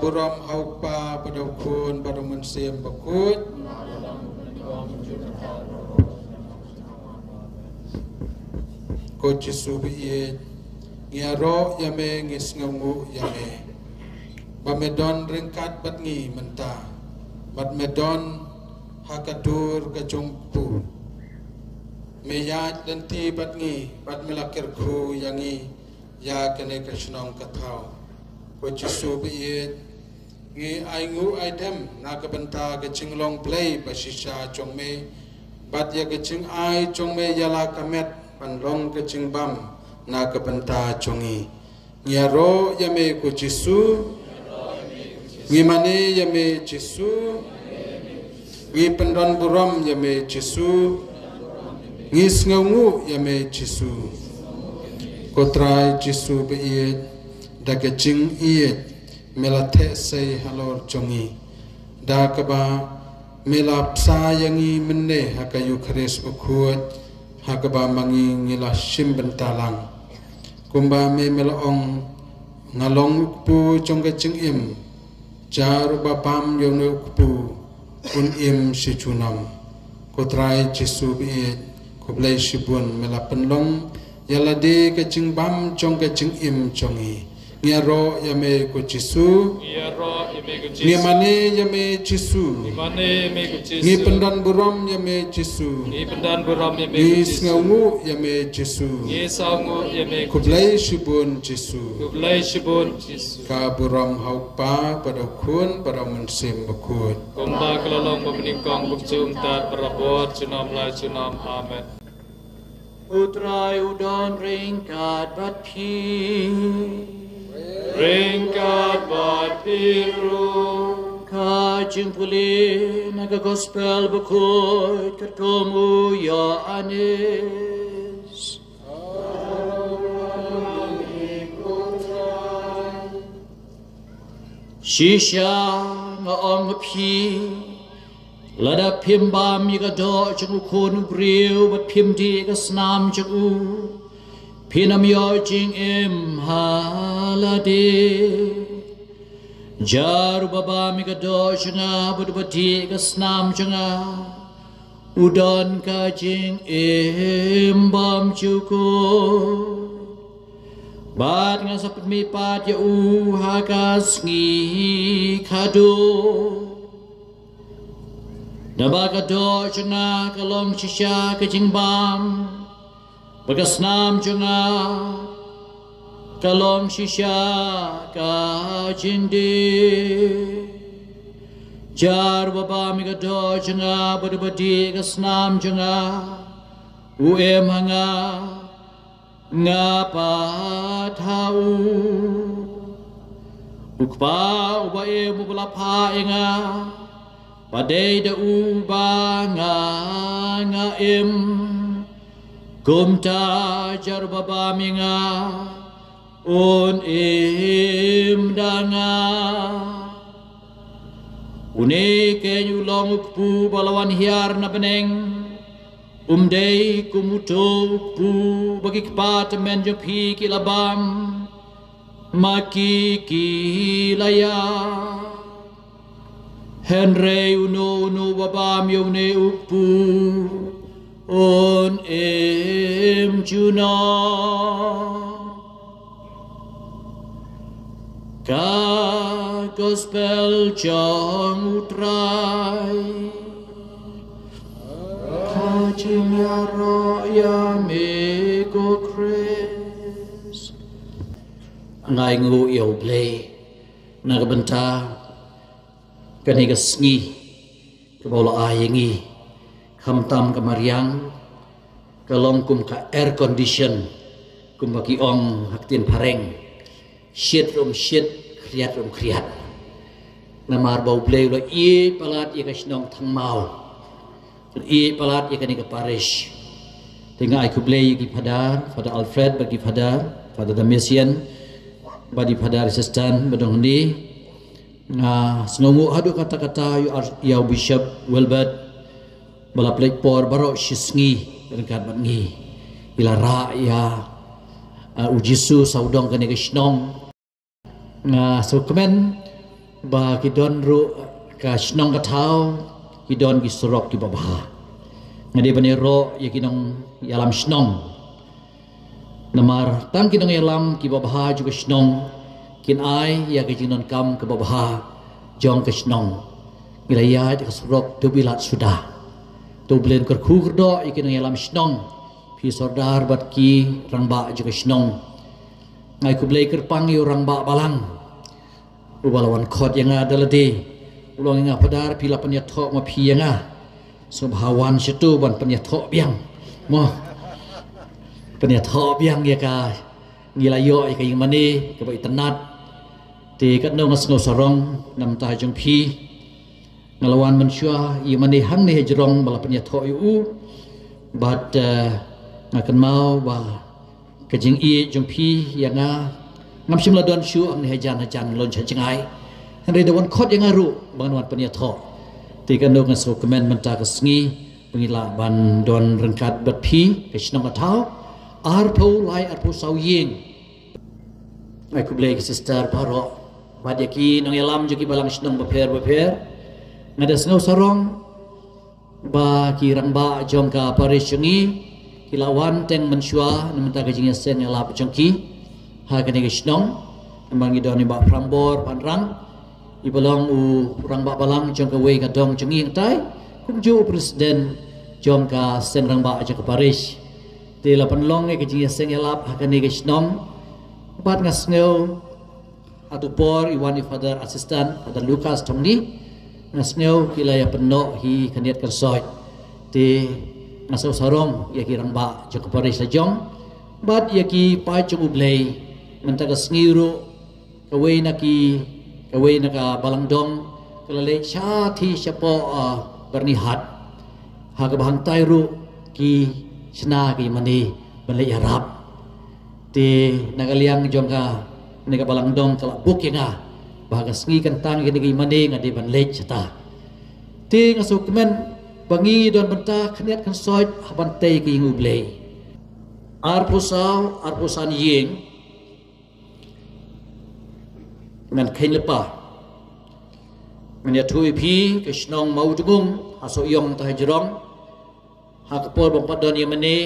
buram haupa padakun padamun sim bakut ko Jesu biye ngiaro yame ngis ngungu yame bamedon ringkat bat ngi menta bat medon hakadur kacumpu meyat dan ti bat ngi bat melakir ku yangi ya kene krishnong kathau ko Jesu biye ngi aingu item na kabenta kachinglong play basisha chongme bat ya kaching ai chongme yala kamet panlong kaching bam na kabenta chongi ngiaro yame ko Jesu ngimane yame Jesu ngi pendon buram yame Jesu ngis ngungu yame Jesu kotrai Jesu be dagajing iet melate sei halor chongi dakaba melap sayangi menne hakayu khares ukhut hakaba mangi ngila sim bentalang kumba me melong ngalong ukpu chonggajing im jaru bapam yonu ukpu un im sichunam kotrai Jesu be kublai shibun melapen long yalade kaching bam chonggajing im chongi Ngero yame ko Jesu, ngimane yame Jesu, ngi pendan buram yame Jesu, ngi sngaungu yame Jesu, kublai shibun Jesu, ka buram haupa pada kun pada mensim bakut. Kumba kelalong memeningkong bukjung tat berabot junam lai junam amen. Utrai udon ringkat bat pi. Ringkat batiru Kajing puli naga gospel bakut ketemu ya anis Shisha ngaong pi Lada pimbam yiga do jangu konu briu bat pimdi ka snam jangu Pinam yo jing im halade Jaru baba mi ka do janga budbati ka snam janga Udon ka jing im bam chuko Bat nga sapit mi pat ya hakas ngi kado Naba ka do janga kalong shisha ka jing bam Bagasnam junga kalong shisha ka jindi jar baba mi gado junga badbadi gasnam junga uem hanga ngapa tau ukpa ubae mubulapa inga padai da uba nga im Kumta jar baba minga un im danga Une kenyu long ukpu balawan hiar na beneng Umdei kumuto ukpu bagi kepat menjopi kilabam Maki kilaya Henry uno babam yone ukpu On im juna Ka gospel jang utrai Ka jingaro ya meko kris Ngai ngu yêu blay Nagabenta Kaniga sngi Kabola ayengi Hamtam kamariang kalong kum ka air condition kum bagi ong haktin pareng shit kriat namar bau blay lo i palat i kasnong thangmau i palat i kani ka parish tinga ai ku blay gi Father Alfred bagi Father Damasian badi Father Assistant badong ni snongu hadu kata-kata you Bishop Wilbert Balaplik por baro shisngi dekat bangi ila ra ya ujisu saudong kene kisnong so kemen ba ki don ru ka snong ka thau ki don ki surok ki babha ngade bani ro ye ki nong yalam snong namar tam ki nong yalam ki babha ju ka snong kin ai ya ki jinon kam ke babha jong ka snong ngilaya ka surok tu bilat sudah tu blen ker khu do ye ki nong yalam snong pi sordar bat ki rangba ju ka snong ngai ku blei ker pang yu rangba balang ubalawan khot yang ada lede ulong yang padar pila penyathok ma phi yang subhawan situ ban penyathok biang mo penyathok biang ya ka ngilayo ya ka yang mani ka bai tenat ti kat no ngasngau sarong nam ta jong phi ngalawan manusia yang mani hang ni hejrong bala penyathok yu bat ngakan mau ba kajing i jong phi yang ngam sim la don shu am ni hajan lon changai hari dawan khot yang aru bangan penyathok ti kan dong so komen menta ka sngi pengila ban don rengkat bat phi ke snong athau ar pho lai ar pho sau ying ai ku blek sister paro badya ki nong yalam ju ki balang snong beper ngada snau sarong ba ki rangba jom ka parishngi kilawan teng mensua namenta ka jing sen yalap jongki ha ka ni snong ambang idon ni ba prambor panrang ibalong u rang ba balang jong ka wei ka dong jong ing tai kum ju presiden jong ka sen rang ba jong ka paris ti la panlong e ka jing sen yalap ha ka ni ka snong bat ngasngeu atu por iwan father assistant father Lucas tongni ngasngeu kila ya penno hi kaniat kan soi ti ngasau sarong ya ki rang ba jong ka paris la jong bat ya ki pa jong ublei menta ka sngiru ka wei na ki kawai naka balang dong kalale syati siapa bernihat haga bahang tairu ki sna ki mani balai arab ti nagaliang jongka nega balang dong kala bukinga bahaga sngi kantang ki negi mani ngadi banlej sata ti ngasu kemen bangi don benta khniat kan soit habantai ki ngublei arpusan ying ngan khain lepa menya thui phi ke snong mau jugum aso yong ta hajrong ha kapor bang padon yemane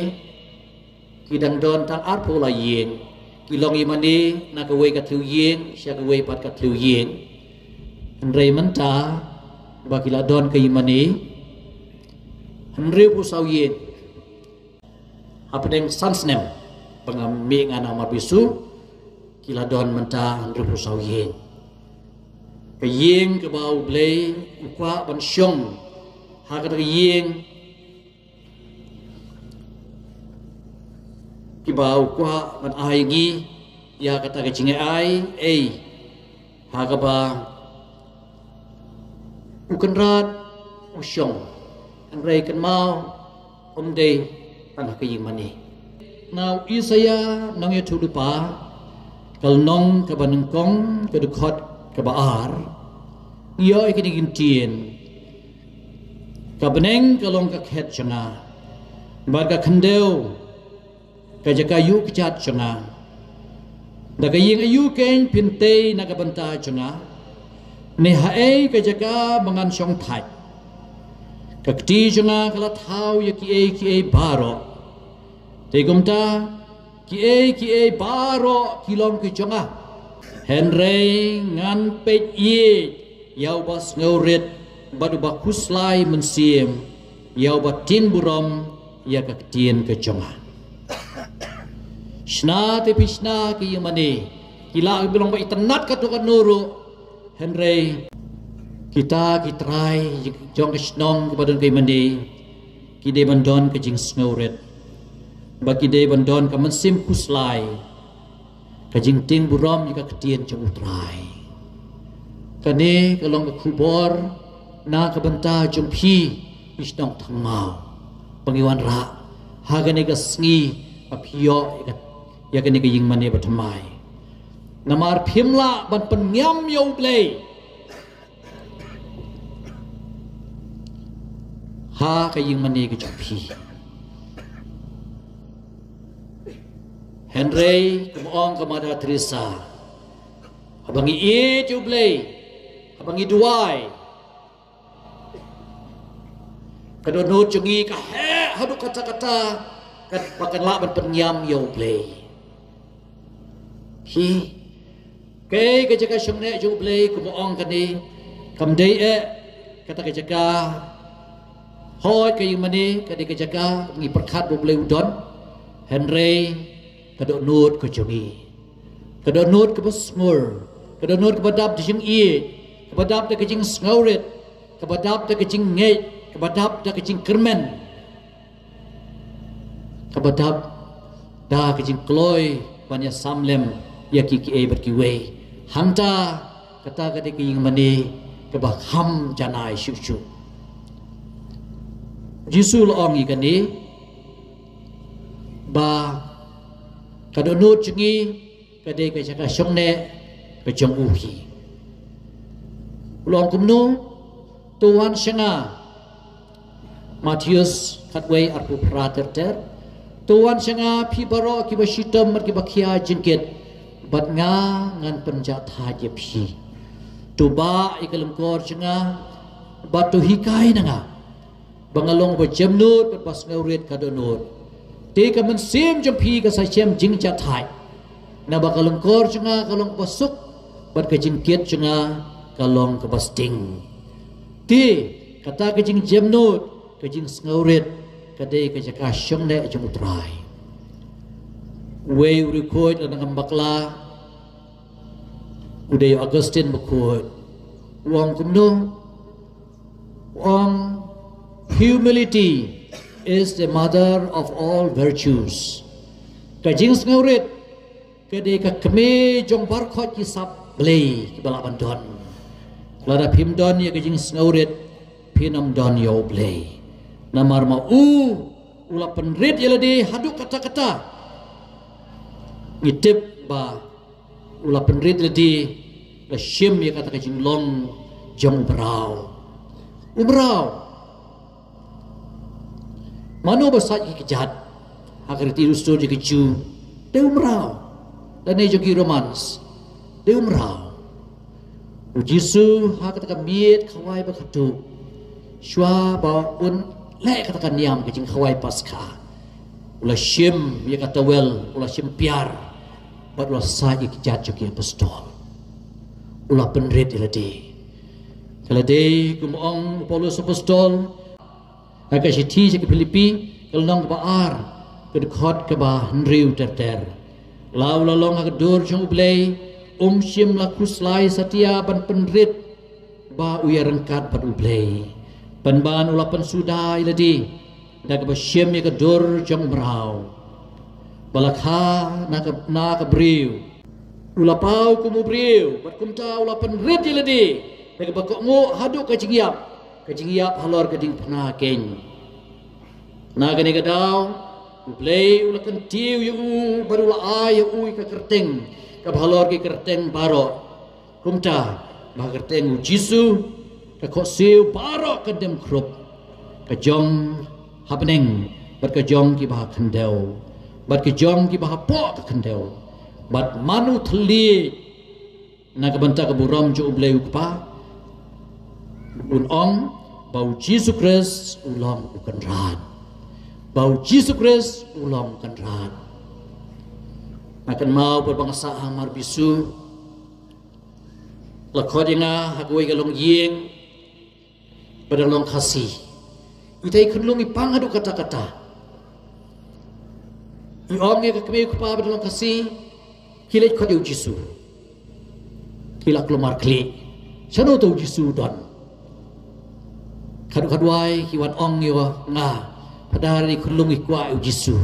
kidang don tang ar pula yeng kilong yemane na ka wei ka thu yeng sya ka wei pat ka thu yeng rei menta ba kila don ka yemane henreu pu sau yeng apedeng sansnem pangami ngana marbisu kila don menta henreu pu sau yeng ka yeng ka bau blei ukwa ban syong ha ka yeng ki bau kwa ban ai gi ya kata ka jingai ai ha ka ba ukan rat usyong an rei kan mau dei tan ka yeng mani now isaya nang ya thu pa kal nong ka baneng kong ka dukot ka baar iyo ikini gintien ka beneng kalong ka khet changa bar ka khandeu ka jaka yu kchat changa da ka ying ayu ken pinte na ka banta changa ne hae ka jaka mangan song thai ka kti changa kala thau ya ki e baro te gumta ki e baro kilong ki changa Henry ngan pet ye yau bas ngauret badu bakuslai mensiem yau batin burom ya ka tien ke chonga shna te pishna ki yamane kila bilong ba itanat ka to kanuro Henry kita kitrai jong ke snong ke badon ke mande ki de bandon ke jing ngauret ba ki de bandon ka mensim kuslai kajing ting buram jika ketien cemutrai kane kalong ke kubor na ke benta jumpi isnong tangmau pengiwan ra hagane ke sngi apio ya kane ke ying mane batmai namar phimla ban penyam yo blei ha ke ying mane ke jumpi Henry kemuang kepada Teresa abangi e jublei abangi duai kadonut jungi ka he hadu kata-kata kan pakan la ban penyam yo play hi ke jaga syamne jo play ku moong kan ni kam dei kata ke jaga hoi ke mani ke jaga ngi perkhat bo play udon Henry kadonut ku jungi kadonut ke besmur kadonut ke badap di jing i ke badap ke jing ngaurit ke badap ke jing ngei ke badap ke jing kermen ke badap da ke jing kloy banyak samlem ya kiki e berkiwe hanta kata ke jing mani ke baham janai syushu jisul ong ikani ba kadonut jungi kadai ke jaga syongne ke jong uhi ulong kumnu tuan syanga Matius katway arpu prater tuan syanga pi baro ki basitam ki bakia jengket bat nga ngan penjat haje pi tuba ikalem kor syanga batu hikai nanga bangalong bajamnut bat bas ngaurit kadonut te ka mensim jampi ka sachem jingjat hai na bakalong kor cunga kalong pasuk bat kejingkit cunga kalong kebasting ti kata kejing jamnut kejing ngaurit kadai kejaka syongne jung utrai we record nang bakla uday Augustine bakut wong kumno wong humility is the mother of all virtues kejing ngaurit kedai ka keme jong barkhot kisap blay kibala bandon lada pimdon ya kejing ngaurit pinam don yo blay namar ma ula penrit yalade haduk kata-kata ngitip ba ula penrit ladi la shim ya kata kejing long jong umrau manu basat ki kejat agar tirus tu je keju de umrau dan ini juga romans de umrau ujisu ha katakan miet kawai bakatu shwa ba un le katakan niam kejing kawai paska ula shim ya kata wel ula shim piar bat ula sai kijat juga pastol ula penrit ilade kalade kumong Paulus apostol agak siti ke Filipi kalong baar ke dekat ke bah nriu ter lau lalong agedur jong ublay shim laku slai satia ban penrit ba uya rengkat pad ublay ban ulapan sudah iladi dak ba shim ya kedur jong brau balakha na ka briu ulapau kumu briu bat kumta ulapan rit iladi dak ba kokmu haduk ka jingiap halor keding pernah keng na gani gadau play ulakan tiu yu baru la ay ui ka kerteng ka bhalor ki kerteng baro kumta ba kerteng jisu ka khosiu baro ka dem krup ka jong happening bat ka jong ki ba khandeu bat ka jong ki ba po ka khandeu bat manu thli na ka banta ka buram ju ublei ukpa un ong bau jisu kris ulang ukan ran bau Yesus Kristus ulang kenran akan mau berbangsa amar bisu lakodinga hagoi galong yeng badalong kasih itai kunlung ipang adu kata-kata iongnya kekemei kupa badalong kasih kilit kod Yesus kilak lumar klik sano tau Yesus don kadu-kaduai kiwan ong yo nga pada hari kulung ikwa ujisu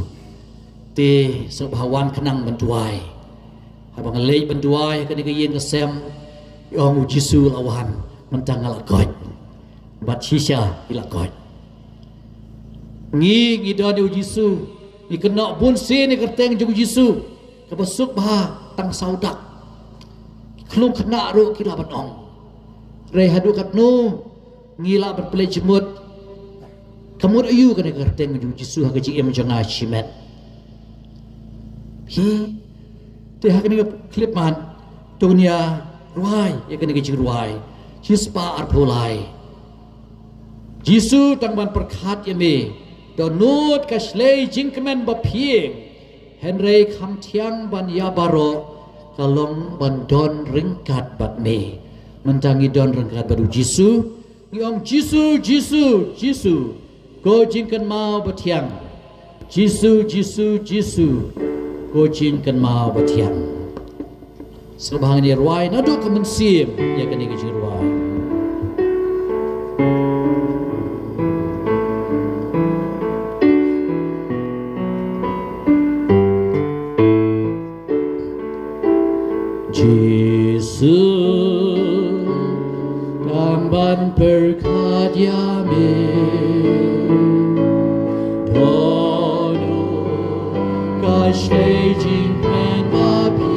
te sebahawan kenang benduai abang lei benduai kani kayen kesem yong ujisu lawan mentangal god bat shisha ila god ngi doni ujisu ni kena bunsi ni kerteng jung ujisu kebesuk bah tang saudak kelung kena ru kila benong rei hadu katnu ngila berpelai jemut kamu ayu kena kerteng ju Yesus ha kaji em janga chimet hi te ha kena klip man dunia ruai ya kena kaji ruai Cispa arpulai Jisu tang ban perkat yami donut kaslei jingkemen bapieng Henry kam tiang ban yabaro kalong ban don ringkat bat me mentangi don ringkat badu Jisu Om Jisu Jisu Jisu go jingken mau batiang Jisu Jisu Jisu go jingken mau batiang Selebahang ni ruai nado kemensim ya kini ke ruai Yesus tamban berkat yami dono kasih jingmen babi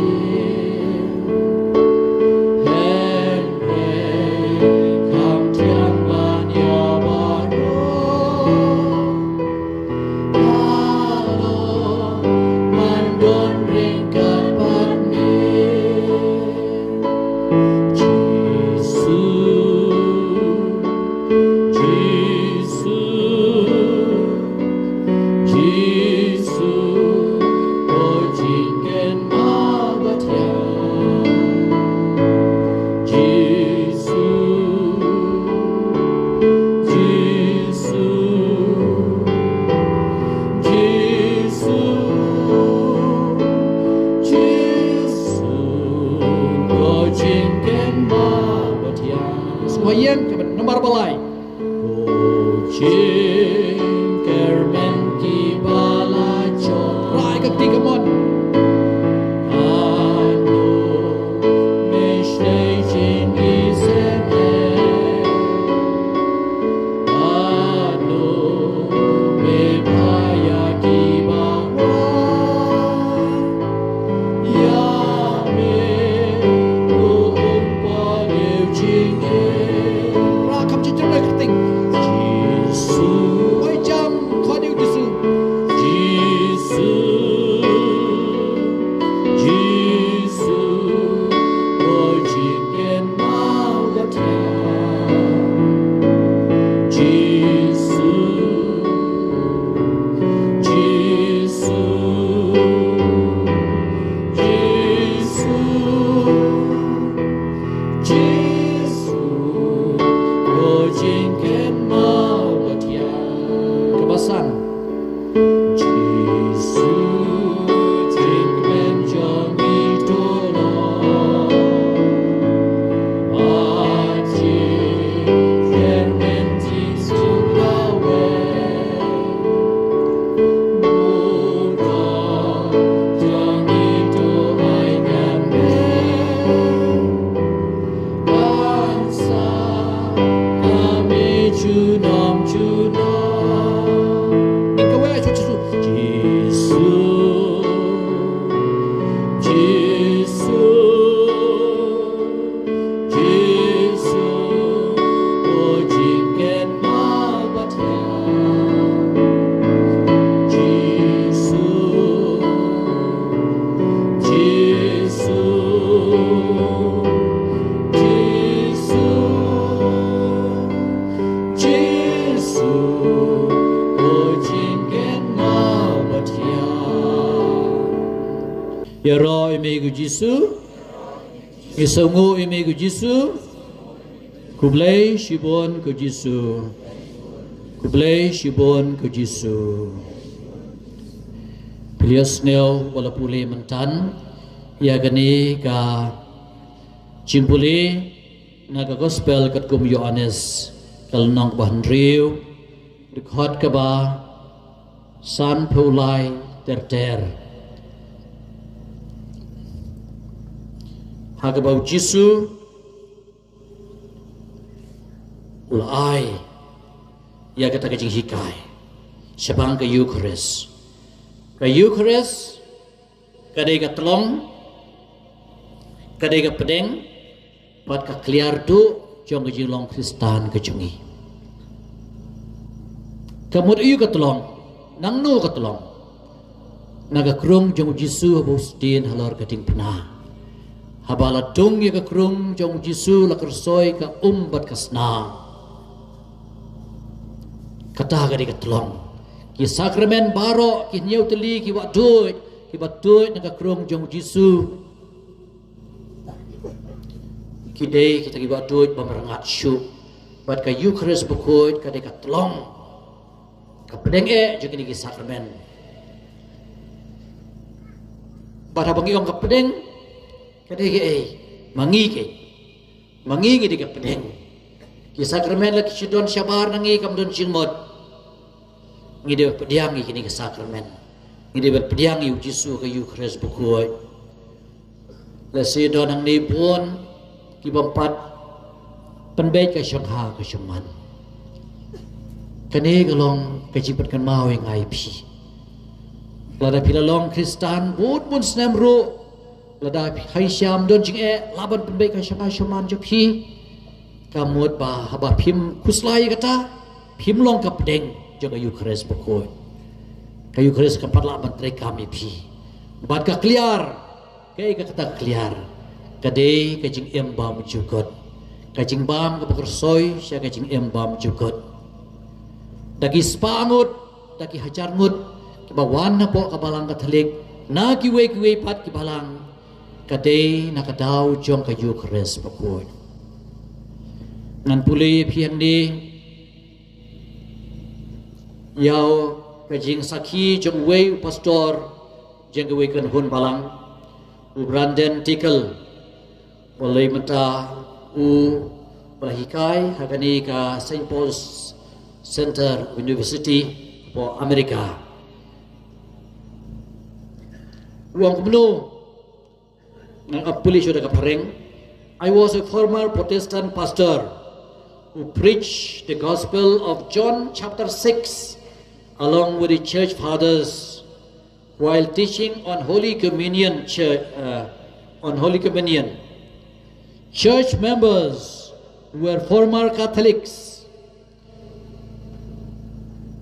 Yaro imigu Jisu Isungu imigu Jisu Kublai shibon ku Jisu Kublai shibon ku Jisu Pilias neo wala puli mentan Ya gani ka Cimpuli Naga gospel kat kum Yohanes Kalnong bahan riu Dekhot ka ba San Paulai ter Hagabau Jisu ulai ya kata kajing hikai sebang ke Eucharis kadai ka telong kadai ka pedeng pat ka kliar tu jong ke jilong Kristan ke jengi kamut iu ka telong nang nu ka telong naga krung jong Jisu abus din halor kating pena habala dung ya ka krung jong Jisu la kersoi ka umbat kasna kata gadi katlong ki sakramen baro ki nyeu teli ki wa duit ki batut na ka krung jong Jisu ki dei kita ki wa duit bamerangat syu bat ka Eucharist bukut ka de katlong ka pedeng jong ni ki sakramen bat habang iong ka pedeng kadege mangi di kapedeng ki sakramen la kisidon syabar nangi kam don singmot ngi de pediangi kini ke sakramen ngi de pediangi Jisu ke Eucharist bukoi la sidon nang ni pun ki bampat penbet ke syangha ke syaman kani galong kejipat kan mau ngai pi lada pilalong Kristan bun snem ru lada hai syam don jing laban penbaik ka syama syaman jopi kamut ba haba phim kuslai kata phim long ka pedeng jaga Eucharist bukoi ka Eucharist ka patla ban tre kami pi bat ka clear kai ka kata clear ka de ka jing bam jukot ka jing bam ka bersoi sya ka jing bam jukot dagi spangut dagi hajar ngut ki bawan na po ka balang Katolik na kiwe pat ki balang kadai nakadaw jong ka Eucharist bukod ngan puli pian di yaw kajing sakhi jong wei pastor jeng wei kan hun balang u Brandon Tickle boleh mata u berahikai hagani ka St. Paul's Center University po Amerika uang kumno I was a former Protestant pastor who preached the Gospel of John chapter 6 along with the church fathers while teaching on Holy Communion. Church members who were former Catholics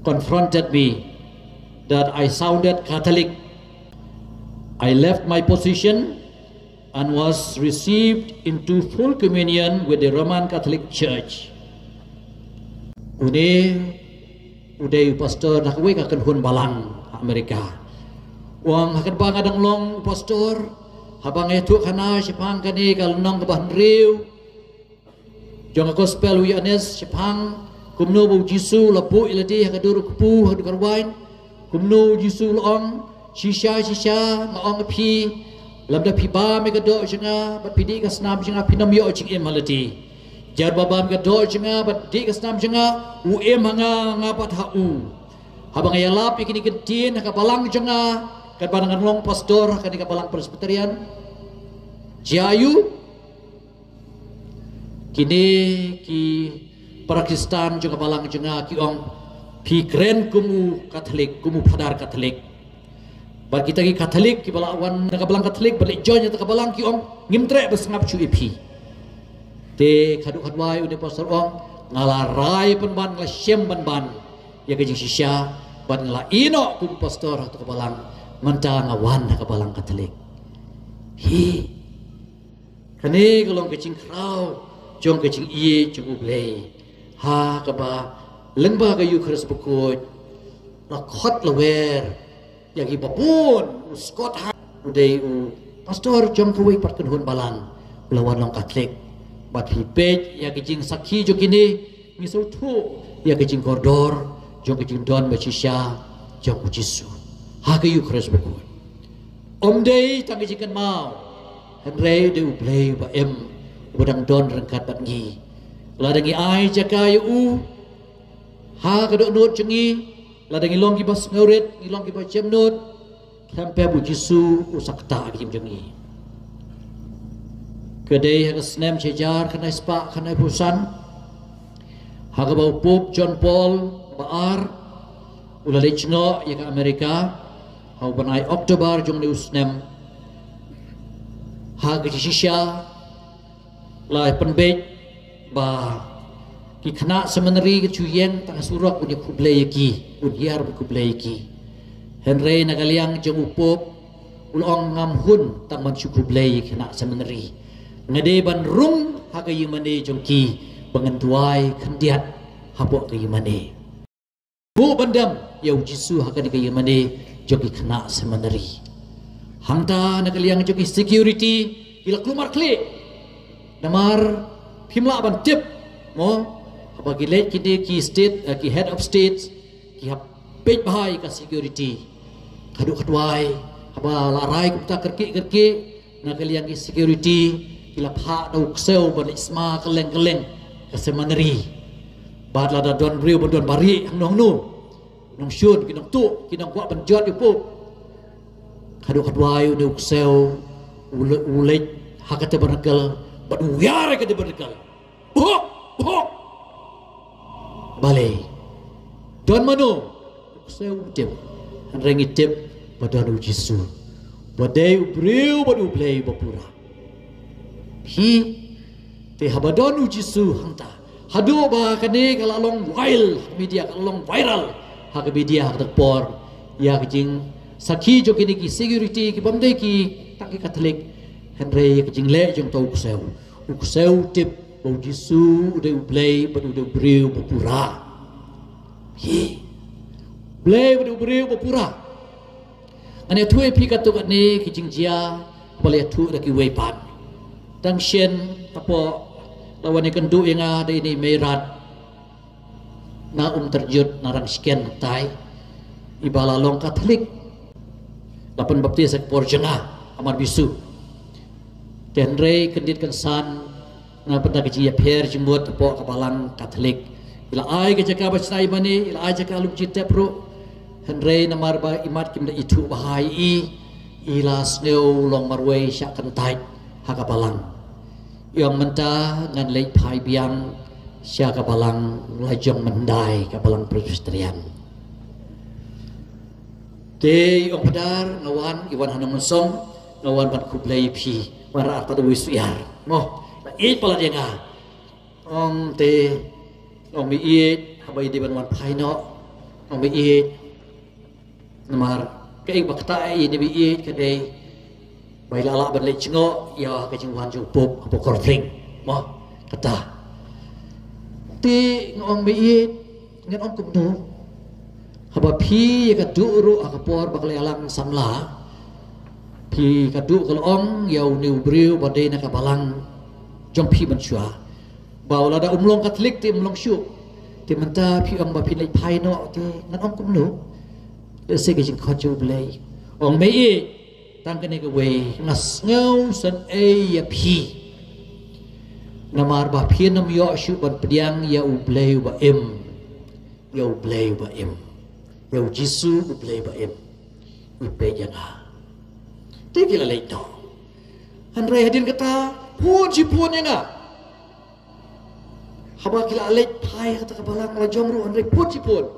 confronted me that I sounded Catholic. I left my position and was received into full communion with the Roman Catholic Church. Uday pastor nakaway kakan hun balang Amerika. Wang hakan bang adang long pastor habang etu kana sipang kani kalnong kabahan riu. Jong gospel wianes sipang kumno bu Jisu lapu iladi hakadur kupu hadukarwain kumno Jisu loong shisha maong api lamda piba me gado jinga bat pidi ka snam jinga pinam yo jing emalati jar babam gado jinga bat di ka snam jinga u hanga ngapat hau habang yalap ikini kentin ka balang jinga kan barangan long pastor kan ka balang presbyterian jayu kini ki para Kristen juga balang jinga ki ong pi kren kumu Katolik kumu padar Katolik bar kita ki Katolik ki balawan nakabalang Katolik balik jonya takabalang ki ong ngimtre besngap cu ipi te khadu khadwai ude pastor ong ngalarai penban nglasem ban ya gajing sisya ban ngala ino ku pastor takabalang menta ngawan nakabalang Katolik hi kane golong kecing krau jong kecing iye jong ublei ha kaba lengba ka Eucharist bukut la khot lawer yang ibapun uskot ha uday pastor jong kuwi patken hun balang lawan long Katolik bat hipet ya kejing sakhi jo kini misau thu ya kejing kordor jong kejing don bacisya jong Jisu ha ka Eucharist bukut day tang kejing mau henre de ublei ba budang don rengkat bat ngi ladangi ai jakai ha ka do nut cengi ladangi long kibas ngaurit ngilong kibas jemnut sampai bu Jisu usakta kim jengi kedai ha snem cejar kana spa kana pusan ha ka bau pop John Paul baar ulale cno ya ka Amerika ha banai Oktober jong ni usnem ha ka sisya lai penbet ba ki khana semeneri ke chuyeng tang surak punya kublai ki udiar kublai ki henre nagaliang jeng upop ulong ngam hun tang man syukur blay kena semeneri ngade ban rung haga yimane jongki pengentuai kendiat habok ke yimane bu bandam yau jisu haga ke yimane joki kena semeneri hangta nakaliang joki security ila keluar klik namar pimla ban tip mo bagi late ki state ki head of state ki hap page bahai ka security kaduk kadwai haba larai kupta kerki nak liang ki security kila pha dau kseu ban isma keleng ka semaneri bad la da don riu don bari nong nu nong syun ki nong tu ki nong kwa ban jot pu kaduk kadwai dau kseu ulet hakate berkel bad uyar ka de berkel bok balai don manu saya utip rengi tip badan ujisu badai ubriu badu play bapura hi te habadon ujisu hanta hadu ba kane kala long media kala long viral hak media hak por ya kijing sakhi jo kini ki security ki bamdai ki taki katolik henry kijing le jong tau kuseu tip ujisu udah play badu ubriu bapura hi play beriu berpura ane tuai pikat tu kat ni kijing jia boleh tu dak wepan tang sien tapo lawan ikan du yang ada ini merat na terjut narang sekian tai ibala long katolik lapan baptis ek porjena amar bisu tenre kendit kansan na pernah kijia per jembut tapo kapalang katolik ila ai ke jaka bacai mani ila ai jaka lu cita pro henry namar ba imat kim da itu bahai ila sneu long marway syak kentai hakapalang yang menta ngan lei pai biang syak kapalang lajong mendai kapalang presbyterian te ong padar ngawan iwan hanong mensong ngawan ban kublai pi wara pada wisuar moh la pala dia nga ong te ông bị yết bây đi bên ngoài phai nọ ông bị yết mà cái bậc tại ini bị yết cái đây bây là bên lấy ngõ ya cái chừng hoàn chụp bột bột cỏ phình mà kata ti ông bị yết ngan ông cũng đủ haba phi cái đủ ru cái por bak lelang samla phi cái đủ kalau ông yau new brew bên đây nak balang jom phi bên chua bảo là đã long Catholic thì long syuk thì mình ta phi ông bà phi lại phai nọ thì ngăn ông cũng nấu để xây cái chuyện khó chịu lấy ông mấy tăng cái này cái way ngắt ngâu sân ya phi namar bà phi nam yo syuk ban pediang ya ublay ba em ya ublay ba em ya Jisu ublay ba em ublay jangan tapi kita lagi tahu Andre hadirin kata pun si pun ya enggak haba kila alej pai kata kabalang la jomru andre pun sipun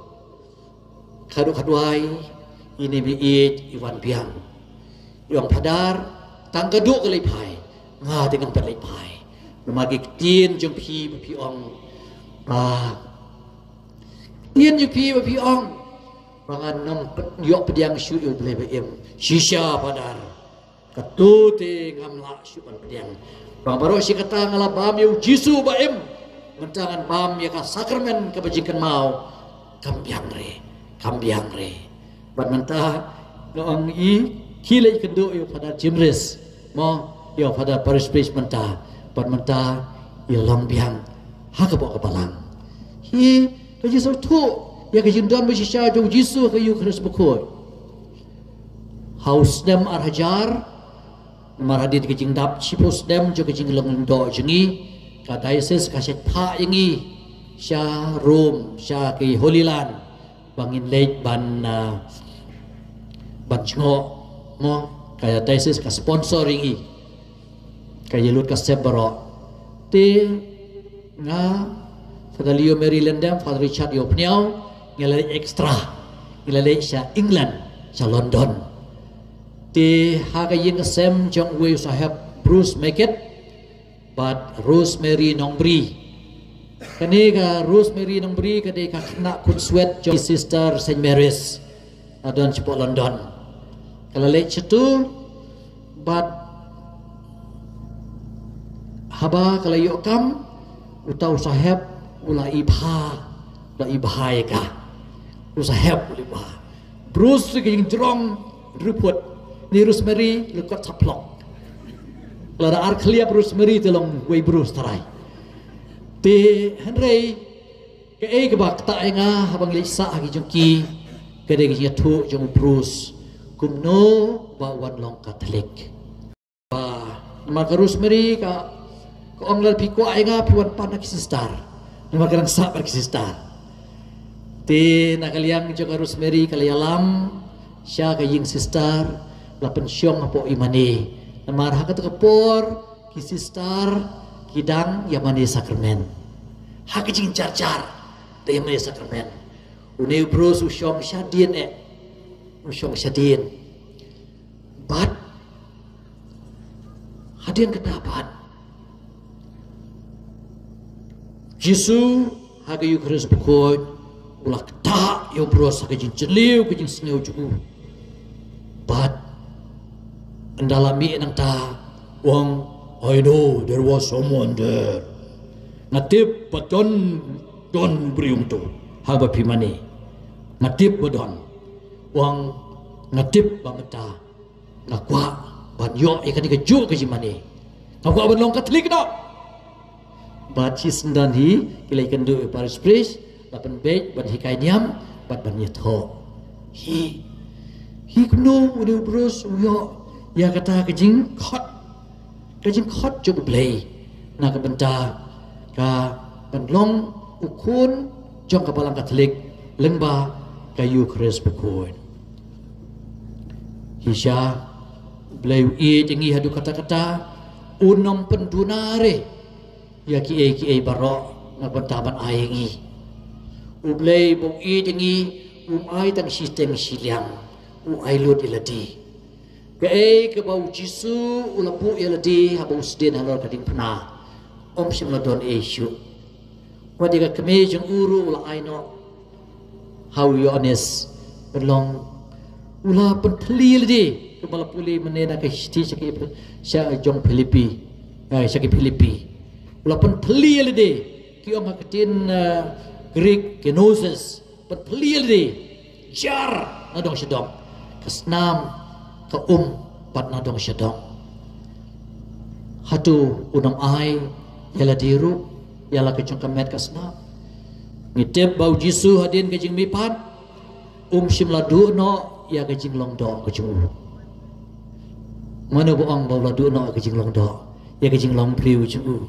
kadu kaduai ini biit iwan biang yang padar tang kadu kalai pai nga dengan palai pai namagi tin jom pi ong tin jom pi ong bangan nam yok pediang syu yo blai em shisha padar katu te ngamla syu pan pediang bang baru si kata ngalabam yo Jisu ba em mentangan bam ya ka sakramen kebajikan mau kambiang re ban mentah noong i kilai kendo yo pada jimris mo yo pada paris place mentah ban mentah ilang biang ha ka bo ka balang hi ka Jisu tu ya ka jindan ba shisha jo Jisu ka yu Kristus bukoi haus dem arhajar maradi ke jingdap chipos dem jo ke jinglong do jengi Kadaises kaset pa ingi sya room sya ki Holy Land bangin late ban chngo mo kaya daises ka sponsor ingi kaya lut ka sebro ti nga Father Leo Maryland dem Father Richard yo pniao ngelale extra ngelale sya England sya London ti ha ka yin sem jong we sahab Bruce make it but Rosemary Nongbri kani ka Rosemary Nongbri kani ka kena kun sweat sister Saint Mary's adon cipo London kalau lek cetu but haba kalayo kam utau sahab ula ibhai ka usahab ula Bruce ging drong report ni Rosemary lekat saplok lara ar clear Rosemary telong way Bruce tarai te Henry ke bak ta nga habang lisa agi jongki kede gi tu jong Bruce kumno ba wan long Catholic ba maka Rosemary ka ong lar piko ai nga puan panak sister nama garang sa par sister te nakaliang jong Rosemary kalayalam siya kaying sister la pensyong apo imani namar hakat kapor ki sister kidang yamani sakramen hakijing car te yamani sakramen une bros usyong syadin usyong syadin but hadian kedapat Jisu hagayu keris bukod ulak tak yo bros hakijing celiu kejing sengeu juku but andalami nang ta wong I know there was someone there natip badon don briung tu haba pimani natip badon wong natip bamata nakwa banyo ikan dikeju ke jimani nakwa ban long Katolik no but she's done he kilai kendu Paris Priest lapan bej ban hikai niam bat ban yetho he kuno udah bros uyo ya kata kejing khot cukup play na ka benta ka banlong ukun jong kapalang Katolik lengba kayu keres bukun hisya blay tingi hadu kata-kata unom pendunare ya ki barok na bantaban ayengi ublay bong tingi ay tang sistem siliang ay lut iladi ke bau Jisu ulapu iladi habau sedin halor kading pena om simladon esyu wadiga keme jeng uru ula aino how you honest belong ula penteli iladi kepala puli menena ke hiti sya jong Filipi ula penteli iladi ki om hakatin Greek kenosis penteli iladi jar nadong syedong kesnam ka pat na dong syadong hatu unang ay yala diru yala kecong kamet kasna ngitip bau Jisu hadin kejing mipat simladu no ya kejing longdo kejing mana boong bau ladu no kejing longdo ya kejing long priu jeng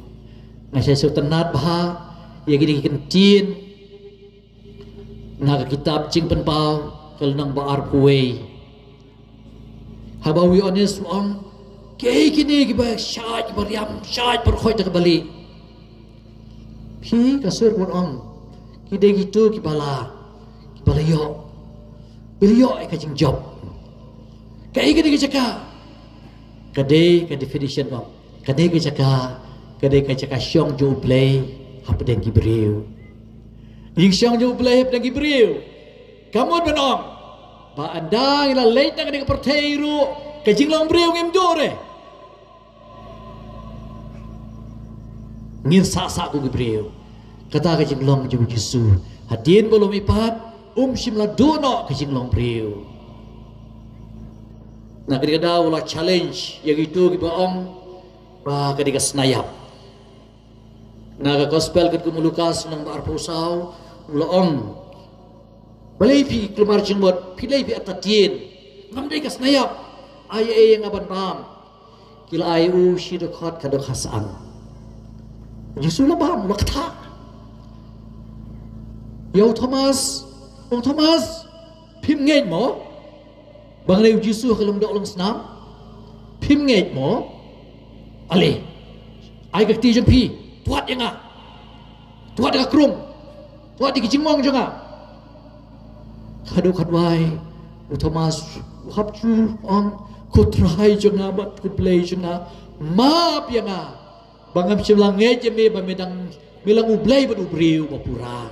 ngasai sutenat bah ya gini kentin naga kitab cing penpau kelnang baar kuwei habawi honest wong kay kini giba syaj beriam syaj berkhoi tak balik pi kasur wong kide gitu kibala yo beliau kajing job kay kini kecaka kade ka definition wong kade kecaka syong jo play apa deng gibriu ing syong jo play apa deng gibriu kamu benong ba andang ila late na kani perteiru kajing long breu ngem dore ngin sa ku breu kata kajing long ju Jisu hadin belum ipat simla dono kajing long breu na kada wala challenge yang itu gibaong ba kadika snayap na gospel kat kumulukas nang barpusaw uloong balai pi keluar jenggot pilai pi atatien ngamdai kas nayap ay yang aban pam kila ayu si dekat kadok hasang Jisu labam wakta Yo Thomas pim ngej mo bang leu Jisu kalung dok long senam pim ngej mo ale ay kakti jeng pi tuat yang tuat dekat krum tuat di kijimong jeng kadu kadwai Thomas hapju ang kutrai jenga bat kuplay jenga maap yang bangam silang ngeje me bamedang bilang ublay bat ubriu bapura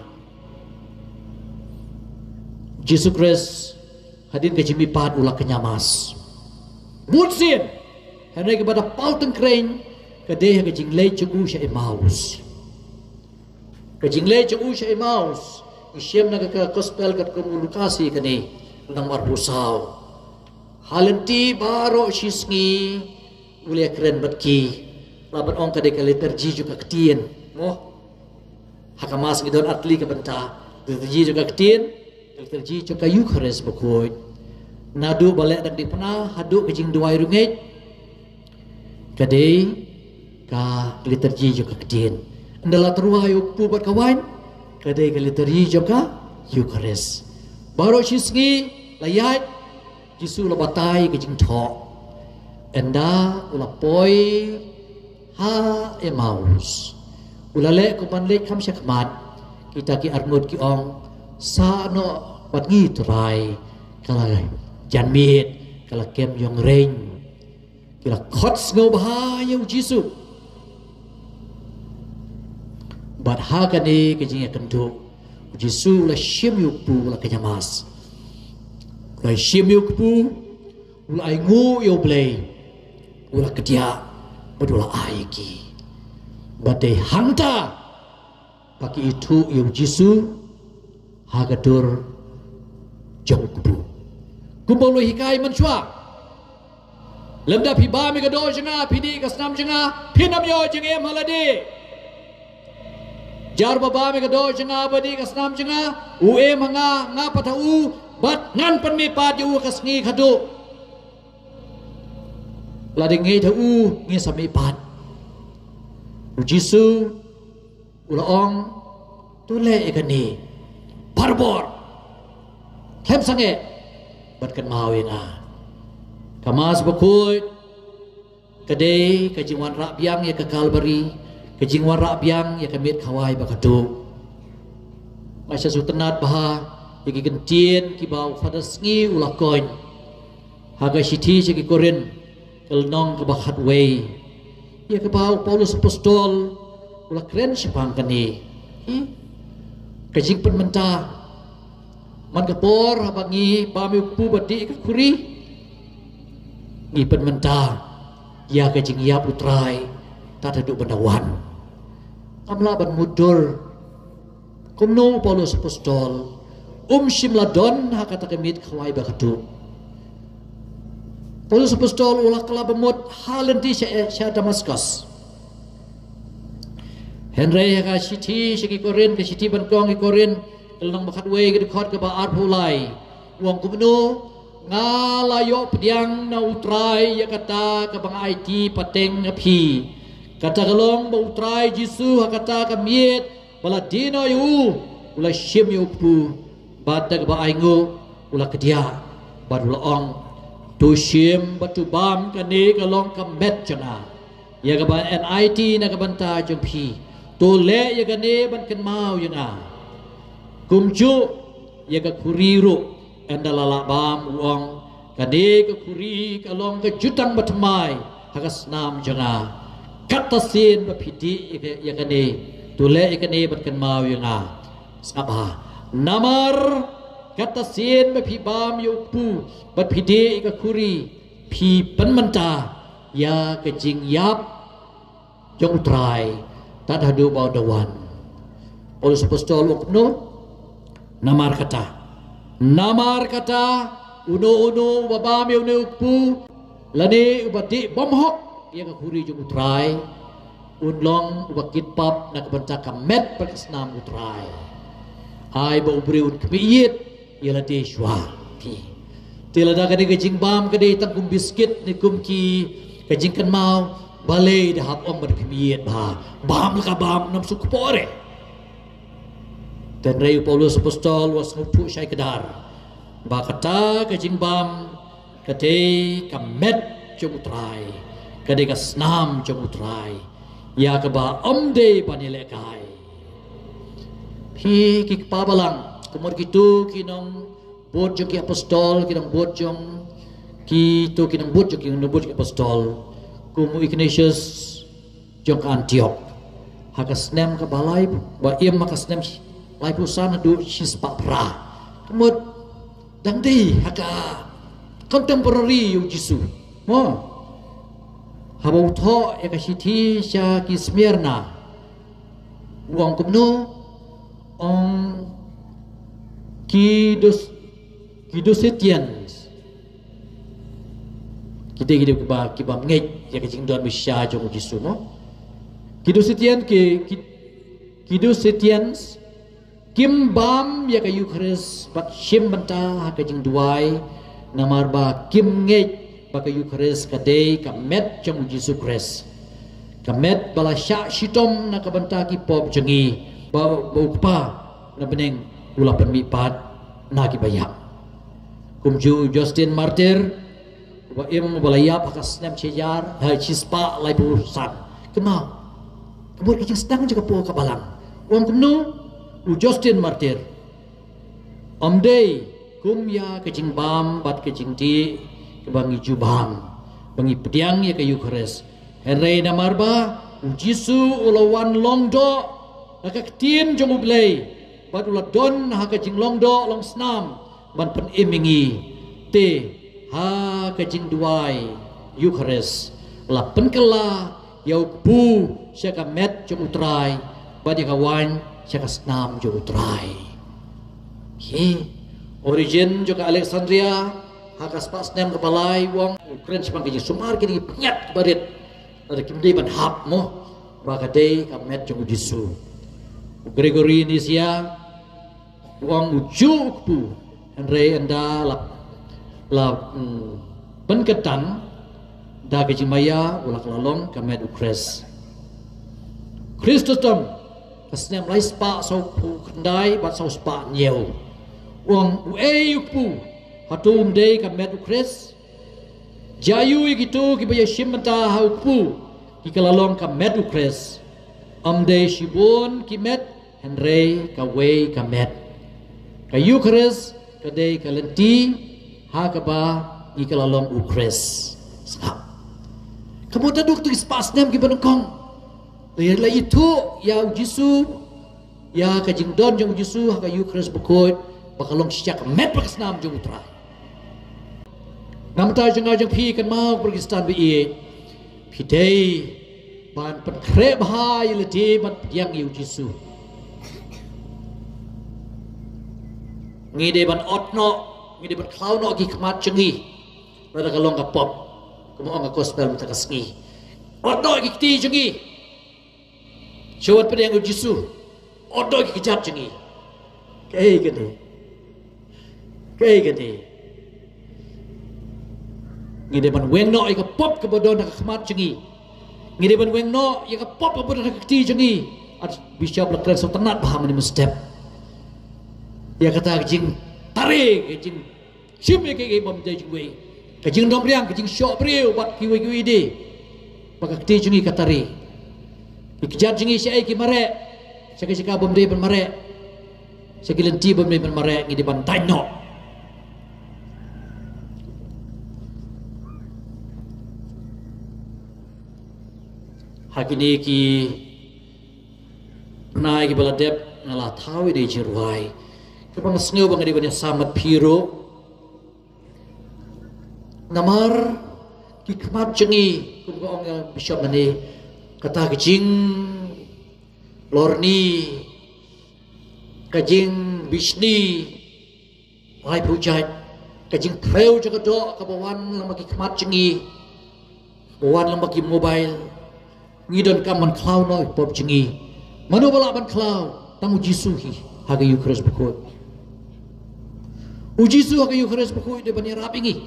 Jesus Christ hadin ke jimipat ulak kenyamas mutsin Henry kepada Paul Tengkring kadeh ke jinglei cugu sya Emmaus. Ke jinglei cugu sya Emmaus isyam na ke gospel kat komunikasi kani nang marbusau. Halenti baro sisngi ulia keren batki. Laban ong kadeh ke liturgi juga ketien. Moh hakamas ngidon atli ke benta. Liturgi juga ketien, liturgi juga Eucharis bakoi. Nadu balik dak dipena hadu ke jing duai rungit. Kadeh ka liturgi juga ketien. Andala teruah pu buat kawan. Kadeh ke liturgi juga Eucharis. Baro sisngi layat Jisu labatai ke jing thok. Enda ula poi ha Emmaus. Ulale kuman lek kam syakmat kita ki arnud ki ong sa no bat ngi turai kala janmit kala kem yong rein kala khot ngo bahaya Jisu bat ha kani ke jing kendu Jisu la shim yu pu la kenyamas la shim yu pu ula ai ngu yo blei ula kedia badula aiki badai hangta paki itu yang Jisu hagadur jong kubu kumbolo hikai mansua lemda piba mi gado jenga pidi kasnam jenga pinam yo jengem halade jar baba mi gado jenga badi kasnam jenga uem hanga nga patau bat ngan penmi pat yu kasngi khadu lading ngi thau ngi sami pat Jisu ulaong tule ikani parbor kem sange bat kan mawinga kamas bakut kadai kajingwan rakyang ya ke Kalbari kajingwan rakyang ya kamit kawai bakadu masya sutenat baha iki gentien ki bau fadasngi ulakoin haga siti segi korin kelnong kebahat wei ya ke bau Paulus apostol ula keren sipang kani kajing penmenta man kapor habangi bami pu badi ke kuri ngi penmenta ya kajing ya putrai tata duk bendawan amla ban mudur kumno Paulus apostol simladon hakata kemit khawai bakatu Paulus apostol ulah kala bemut halenti sya Damaskus Henry ka siti sigi Korin ke siti bangkong ke Korin lang makat we ke dekat ke baar pulai wong kumno ngalayo pediang na utrai ya kata ke bang IT pateng ngapi kata galong ba utrai Jisu kata ke miet bala dino yu ulah shim yu pu bata ke ba aingu ulah kedia badula ong tu shim batu bam kani kalong kamet jana ya ka ba NIT na ka banta jong pi tu le ya ka ne ban kan mau yang a kumju ya ka kuriru endalala bam uang kani ka kuri kalong ka jutang batmai hakas nam jana katasin ba pidi ya ka ne tu le ya ka ne ban kan mau yang a sapa namar katasin ba pi bam yu pu bat pidi ka kuri pi penmenta ya ka jing yap jong trai tad hadu bau dawan Paulus apostol ukno namar kata uno babam yu ne pu lani ubati bomhok ya ka kuri jong trai unlong ubakit pap na kabanta kamet perkasnam utrai ai ba ubriun kmiyit ialah Deshwa tila da kani kajing bam kani tangkum biskit ni kumki kajing kan mau balai dah hap om berkemiyat bam ka bam nam sukpore dan Rayu Paulus apostol was ngupu syai kedar ba kata kajing bam kate kamet jomutrai kade ka snam jomutrai ya ka ba om de panile kai pi ki pabalang kumur gitu kinong bot jong ki apostol kinong bot jong ki to kinong bot jong kinong bot ki apostol kumu Ignatius jong Antioch hakas nem ka balai ba im hakas nem lai pusan du sis pa pra kumut dang di haka contemporary yung Jisu mo habau tho ya kasiti sya ki Smyrna wong kumno ong kidosetians kita kiba ngej ya kajing don bisya jong Yesus no kidosetians kimbam ya ka Eucharist bat shim banta kajing duai namar ba kim ngej baka Eucharist kadai ka met jong Yesus Christ ka met bala sya shitom na kabanta ki pop jengi ba pa na beneng ula penmipat na ki bayak kumju Justin Martyr wa im balaya pakas nem cejar ha cispa lai burusan kemau kebur kajing sedang juga po kabalang wong kumno Justin Martyr amdei kumya kajing bam bat kajing ti bangi jubang bangi pediang ya ka Eucharist henrei namarba Jisu ulawan longdo nakaktin jong ublay bat ulat don ha kajing longdo long snam ban pen imingi te ha kajing duai Eucharist la penkela yau pu syaka met jong utrai bat ya kawan syaka snam jong utrai origin juga Alexandria hakas pas nem kepalai wong keren sepang kiji sumar kini penyat barit ada kimdi ban hap mo bakadei kamet jong Yesus Gregory Nisia wong uju pu andre anda la penketang da kiji maya ulak lalong kamet ukres Kristus tom kasnem lai spa sau pu kendai bat sau spa nyeu wong pu hatum day kamet ukres jayu gitu kibaya shimanta haupu kikalalong kamet ukres amde shibun kimet henrei kawe kamet ka Eucharist kadai kalenti hakaba kikalalong ukres sap kamu taduk tu spas nem kibanukong la itu ya Yesus ya kajing don jong Yesus ka Eucharist bukod bakalong siya kamet pakasnam jong utrai namta jeng pi kan mau Pakistan bi pidei ban pat kreb hai leti bat yang yu Yesus ngide ban otno ngide ban klauno ki kemat cengi pada kalong kapop kemo ang gospel mata kasngi otno ki ti cengi showat pada yang yu Yesus otno ki kejat cengi kai gede ngide ban wengno ika pop ke bodon nak khmat cengi ngide ban wengno ika pop ke bodon nak ti cengi at bisa blekren so tenat paham ni step ya kata jing tarik jing sim ke bom jai jwe ke jing dom riang ke jing syok priu bat kiwi de bakak ti cengi katari ikjat cengi syai ki mare saka bom de ban mare sakilenti bom de ban mare ngide ban taino hakini ki nai ki baladep ngala thawi de jirwai kapang sneu bang di banya samat piro namar ki kmat cengi kum ko ong bishop mani kata kajing lorni kajing bisni ai pujat kajing treu jaga do kabawan lam ki kmat cengi bawan lam ki mobile ngidon kaman klau noi pop cengi manu bala ban klau tamu Yesus hi haga Eucharist bukut Yesus haga Eucharist bukut de bani rapingi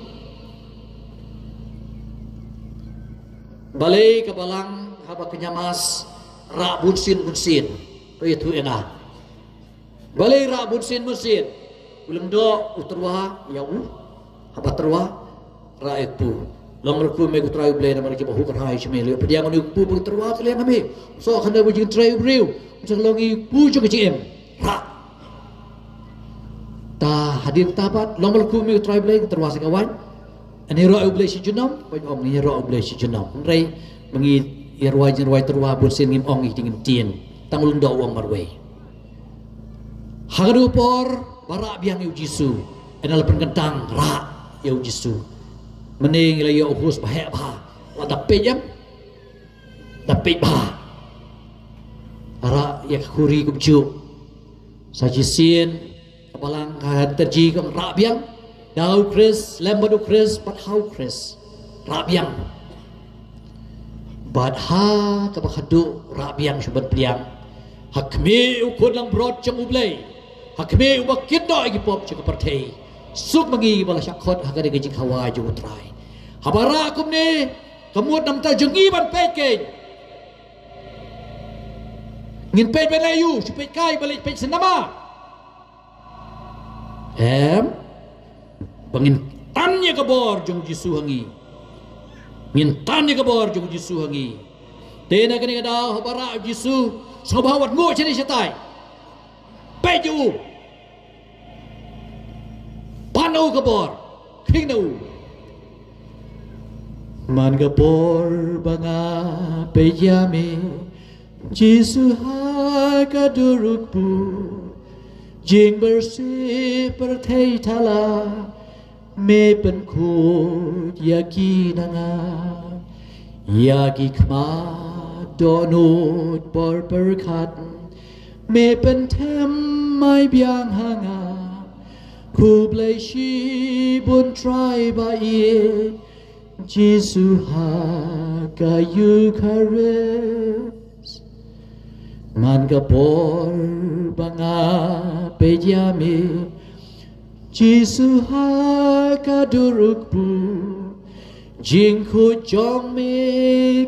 balai ke balang haba kenyamas ra bunsin to itu ena balai ra bunsin ulung do uterwa ya haba terwa ra itu long reku me kutrai blay na mariki bahu kan hai chme le pediang ni pu pu terwa kale ngame so khanda bu jing trai breu longi pu chu kecim ha ta hadir tabat long reku me kutrai blay terwa sekawan ani ro blay si junam pai om ni ro blay si junam rei mengi irwai terwa bun sin ngim ong dingin tien tangulung do wong marwe hagadu por bara biang yu Yesus enal penkentang ra yu Yesus mening la yo hus bahek bah wada pejam tapi bah ara yak khuri kubju sajisin kapalang terji kang rabiang dau Chris lembadu Chris pathau Chris rabiang badha kabakadu rabiang subat priang hakme ukod lang brod jang ublay hakme ubakit do igi pop jang partay suk mangi bala syakot hagade gejing hawa jung utray habara kumne kamut nam ta jengi ban peken ngin pe benayu supet kai balik pe senama bangin tanya kabor jung jisu hangi ngin tanya kabor jung jisu hangi tena kani kada habara jisu sabawat ngo chini setai pe ju panau kabor khinau man kabor banga pe jame jisu ha kadurukpu jing bersih perthai thala me pen khut yaki nanga yaki khma donut por perkhat me pen them mai biang hanga khu blai shi bun trai ba ye jisu ha ka yu khares man kapor banga pejame jisu ha kadurukpu jing khu jong me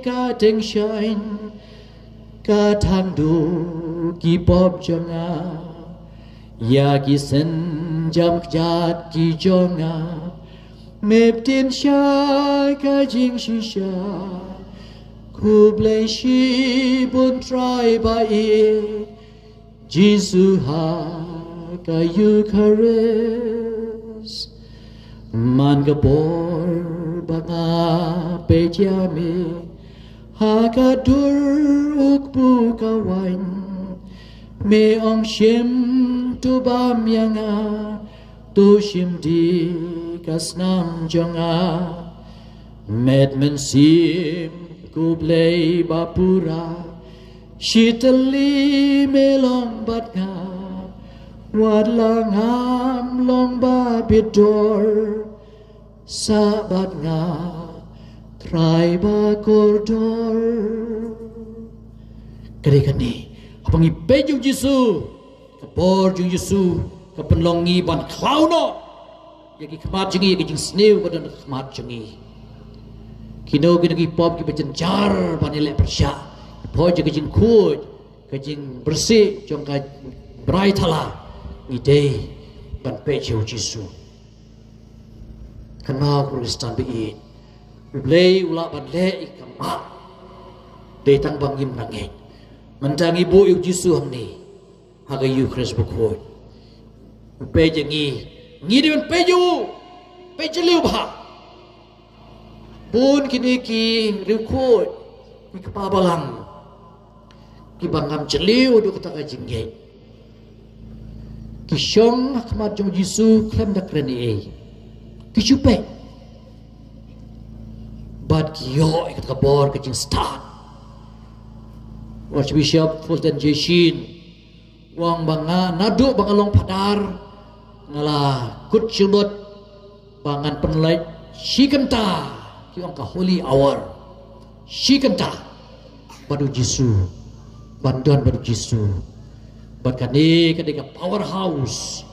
ka teng shine ka thang du ki pop janga ya ki sen jam jat ki jonga mep tin sha ka jing shisha khu blai shi bun trai ba e jisu ha ka yu khares man ga bor banga pe jame ha ka dur ukpu ka wain me ong shim tu bam yanga tu shim di kasnam jonga med men sim kublai bapura shitali melong batga wat langam long ba bidor sabat nga try ba kordor kani abang ipe jung jisu kapor jung jisu kapenlongi ban klauno yagi khamat jengi yagi jing sneu badan khamat jengi kino gini pop ki berjenjar panilek persya po je kejing khut kejing bersih jong ka brai thala ide ban pe jeu jisu kana Kristan bi blei ula ban le ikama de tang bangim nange mentang ibu yu jisu hamni haga yu Kris bukhoi pe jengi ngi de pe ju pe jeliu ba bun kini ki rikut ki kepabalang ki bangam celiu du kata kajingge ki syong akmat jong jisu klem dak reni e ki chupe bad ki yo ikat kabor kajing start Archbishop Fulton Jeshin wang banga nadu bangalong padar ngala kut chilot bangan penlai shikanta kiong ka holy hour shikanta badu jisu bandan badu jisu bat kani ka powerhouse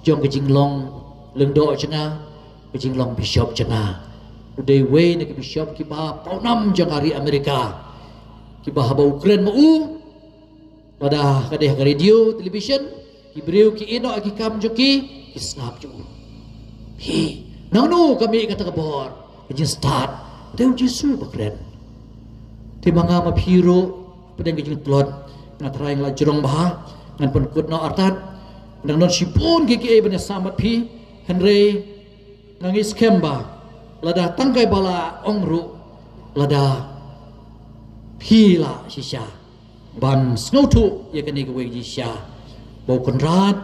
jong kejing long lengdo changa kejing long bishop changa udai we ne bishop ki ba paunam jong hari Amerika ki ba haba Ukraine mu pada kadeh ka radio television ki breu ki ino ki kam joki ki snap jo hi nanu kami kata kabor kejing start teu jisu bakren ti manga ma phiro pedang kejing tlon ngatrai ngla jerong bah ngan pen kut no artat nang non sipun kiki e bane samat phi henry nangis kemba lada tangkai bala ongru lada phila shisha ban snowtu ye kani ke weji sha bau konrat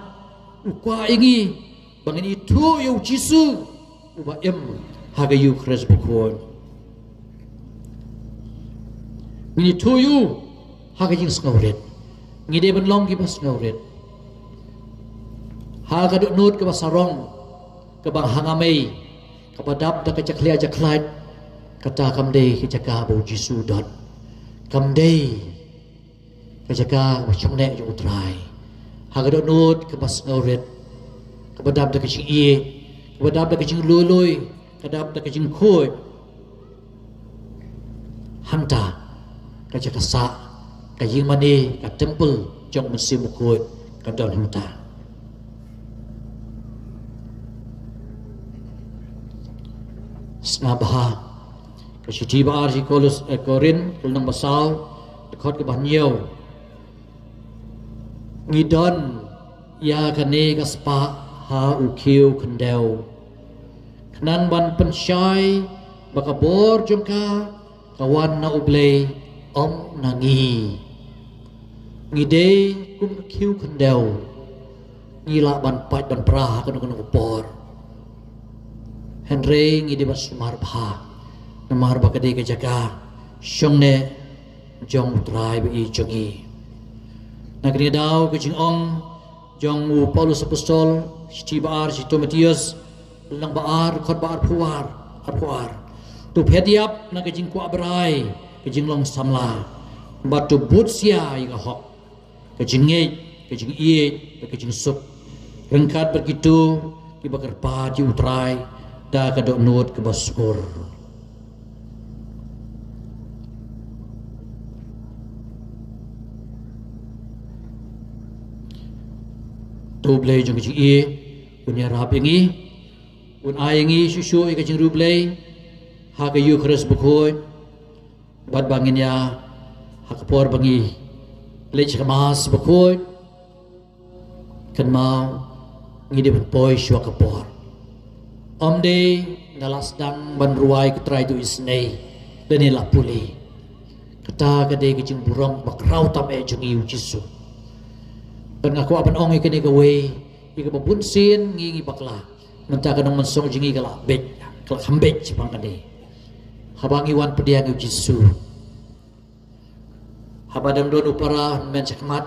ukwa ingi bangin itu yu jisu uba em haga yu Kris bukhon Ngini tuyu ha ka jing ngauret ngide benlong ki pas ngauret ha ka duk nut ke basarong ke bang hangamei ke padap da ke caklia jaklait kata kamdei ke jaka bau jisu dot kamdei ke jaka bachong ne ju utrai ha ka duk nut ke pas ngauret ke padap da ke ching ie ke padap da ke ching lului ke padap da ke ching khoi hanta kaca kasa kajing mani ka temple trong musim mukut ka don hanta snabaha ka siji baar si kolus korin kulnang basau dekot ke banyo ngidon ya kane ka spa ha ukiu kendau kanan ban pensyai bakabor jongka kawan na ublay om nangi ngide kum kiu kendau ngila ban pat ban prah kanu kanu upor henre ngide ban sumar bha namar bakade ke jaga shongne jong utrai bi jongi nagri dau ke jing ong jong u Paulus apostol si baar si Timotius lang baar khot baar puar tu phetiap na ke jing ku abrai ke jing long samla batu butsia yang hok ke jing ke jing ie ke jing sup rengkat begitu ki bakar pa ji utrai da ka dok nut ke baskur tu blai jong ke jing ie punya rap yangi un ayangi susu ke jing rublai ha ke yu keras bukhoi bat bangin ya ha kapor bangi lech kemas bukhoi kan mau ngide poi shwa kapor omde ngalas dang ban ruai ke trai tu isnei deni la puli kata kade ke jing burong bakrau tam e jung yu jisu ban ngaku apan ong ke ni ke we ke babun sin ngi bakla menta kanong mensong jingi kala bet kala khambet bang kade habangi wan pediang Jisu habadam don upara men cakmat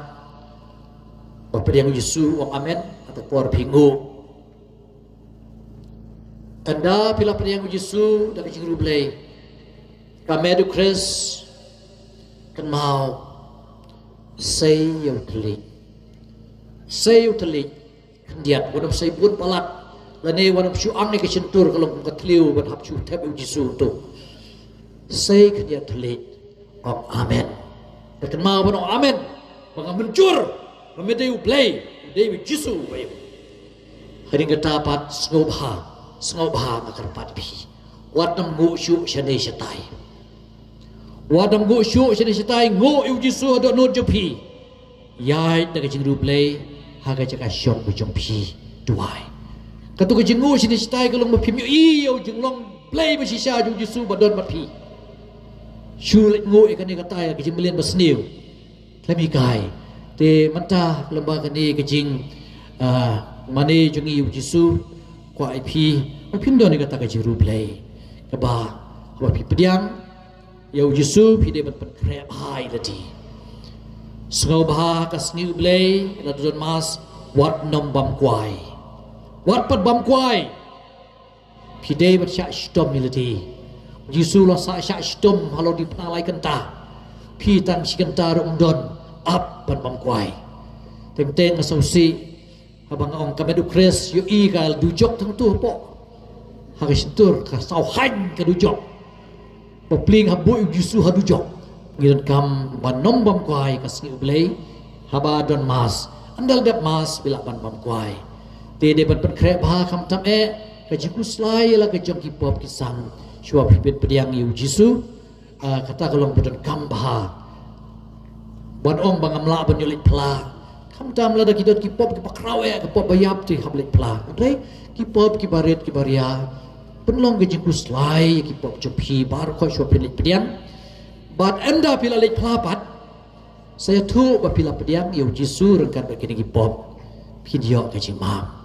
pediang Jisu wong amen atau por pingu anda pila pediang Jisu dak jing rublei kamedu kres kan mau say utli diat wadam say bun palat lane wadam syu ang ni ke sentur kalau katliu ban hap syu tep Jisu tu say kanya telit om amen dan mau benar amen bang mencur memedai ublay David Jisu bayu hari kita dapat sengobha makar patpi wadam gu syu shane shatai wadam gu syu shane shatai ngo yu Jisu do no jopi yai da jing rublay haga jaka syong bu jompi duai katu ke jingu shane shatai kalau mapim yu yu jinglong play masisha yu Jisu badon matpi Shulit ngoi kan ni kata ke jing belian basniu lami kai te manta lembaga ni ke jing mani jungi yu Jisu kwa IP mapim do ni kata ke jing rublai ke ba pi pediang yu Jisu pi de ban krep hai lati sngau bah ka sniu blai la don mas wat nom bam kwai wat pat bam kwai pi de bat sha stom milati Jisu la sa syak stom halo di penalai kenta pi tan si kenta rong don ap ban bam kwai teng asausi abang ong kamedu kres yu i ka dujok tang tu po haris tur ka sau han ka dujok popling habu Jisu ha dujok ngiran kam ban nom bam kwai ka singi ublei haba don mas andal dap mas bila ban bam kwai te de ban krep ha kam tam e ka jiku slai la ka jong ki pop ki sang Shua pipit pediang yu Jisu kata kalau budan kambha ban ong bangamla ban yulit pla kam tam la da kidot kipop ki pakrawe kipop bayap ti hablit pla dai kipop ki baret ki baria penlong ke jingkus lai kipop jopi bar ko shua pilit pediang bat enda pila lit pla pat saya tu ba pila pediang yu Jisu rengkan begini kipop video ke jimam